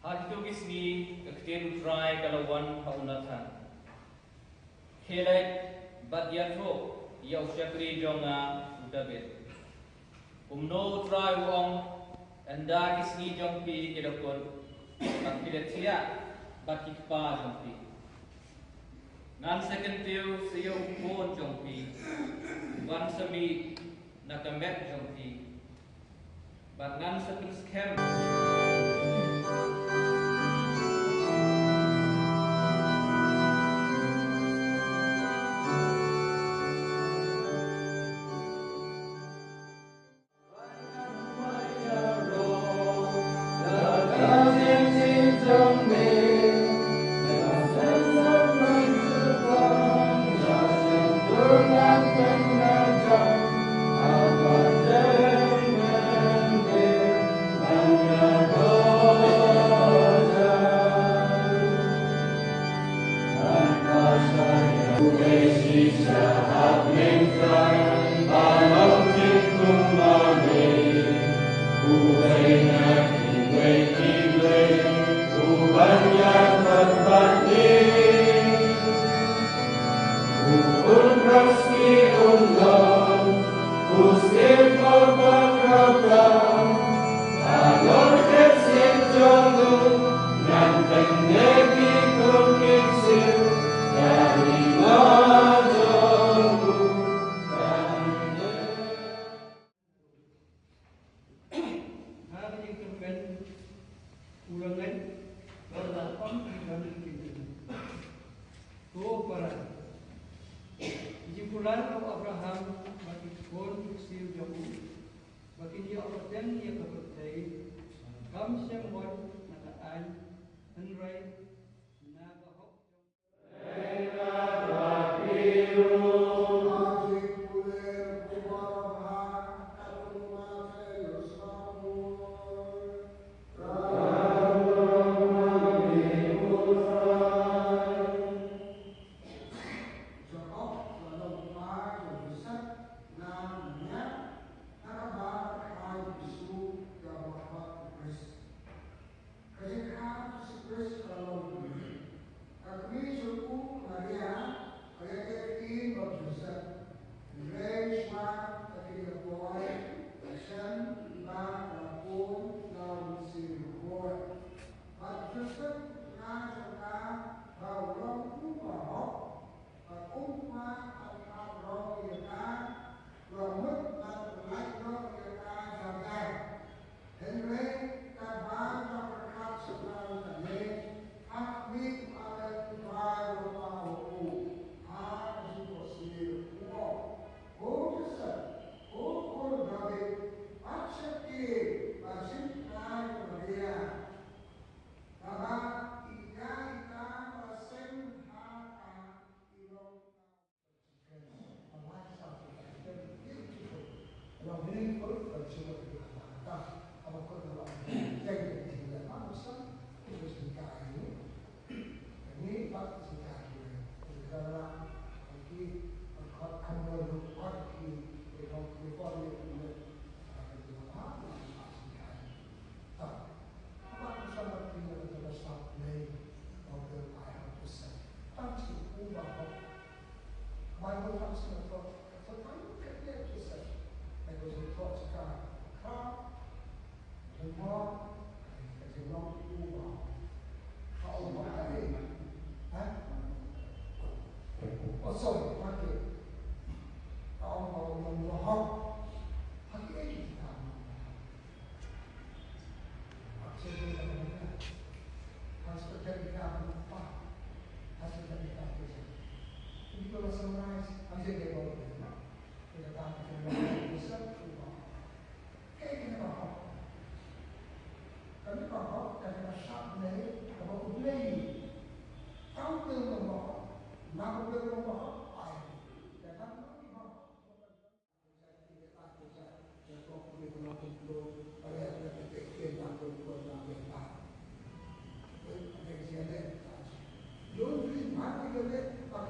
Hati gisni ketin try kalau wan paunatan. Helai badyato yau syakri jonga udabit. Umno try wong anda gisni jongpi kedakon. Bakilet siya bakikpa jongpi. Ngan second tiu siyo upon jongpi. Wan sami nakamet jongpi. But ngan second scam.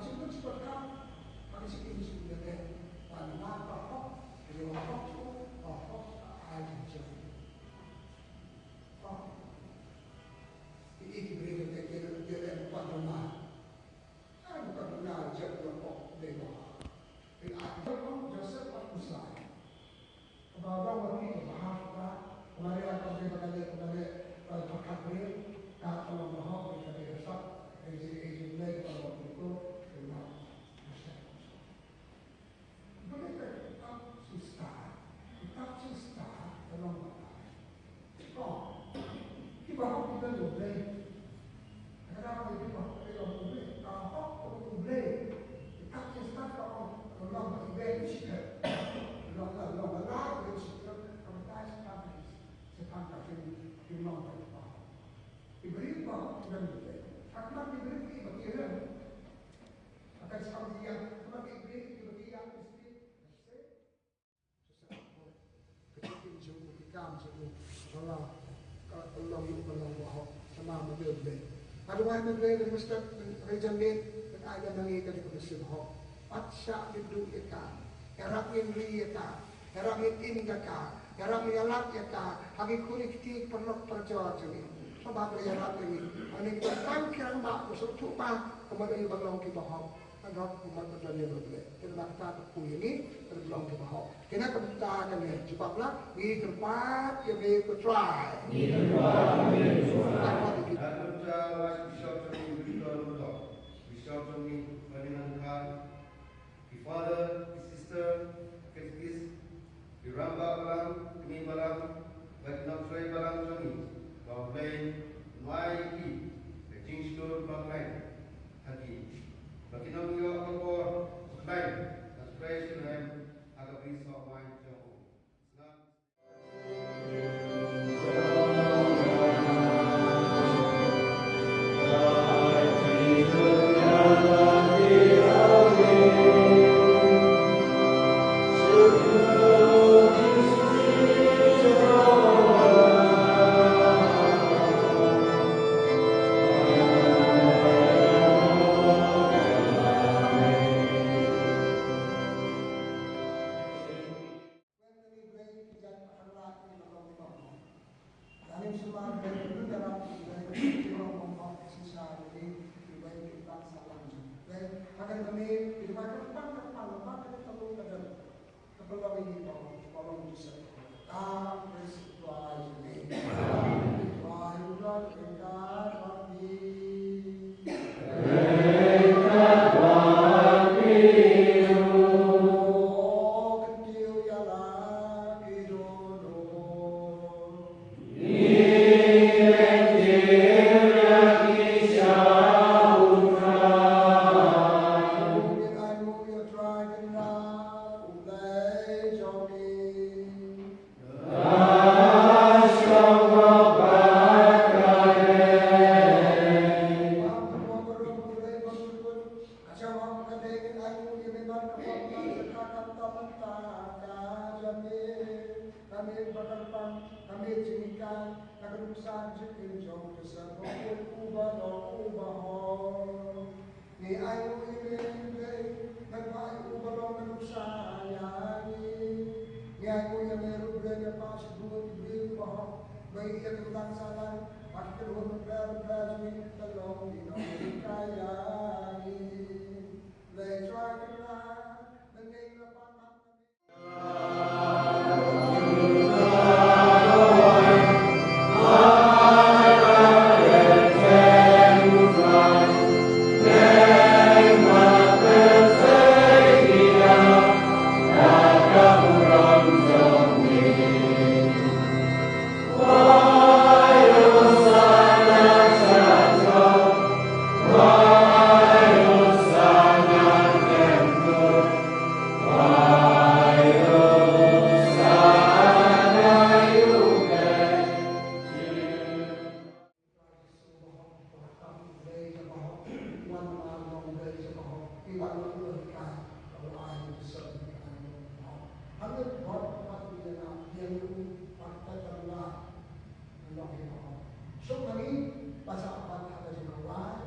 cukup seperti pada segi sudah ada pandangan pokok, jadi pokok aja jadi. Ini diberi dia pandangan. Bukan benar jadi pokok dewa. Ini aku Joseph Akusai. Kebawa waktu bahasa kemarin akan kembali pakai beri kalau mohon kita besok izin kalau itu memang mereka tetap susah dalam kita kita boleh kenapa kita boleh kalau boleh tetap susah kalau dalam ibadah kita dalam lagu kita sekarang di mana diberi apa dan akan diberi bagian akan seperti yang diberi bagian kecil jauh kekam jauh Allah bahwa sama berbeda. Aduan berbeda mesti rejamin dan ada mengikat di kondisi bahwa pasca hidup ikan, erak ini ikan, erak ini ikan, erak mialat ikan, hagi kulit ti perlu perjuangan ini. Sebab erak ini, ane tentang kira mak usul tupa kemudian berlalu di bawah. Agak umat berjalan berbeda. Kita kata aku ini berlalu di bawah. Kita kata kami cepatlah di tempat yang kita try. Di tempat yang kita try. Bishop Tony Ferdinand Khan, the father, the sister, Ketkis, the Ramba Balam, Kini Balam, Batinam Troy Balam Tony, Bablay, Maiki, the King Store Bablay, Haki, Batinam Yo Akor, Bablay, that's praise to him, Agabris of my Jehovah. So kami pasal apa ada juga why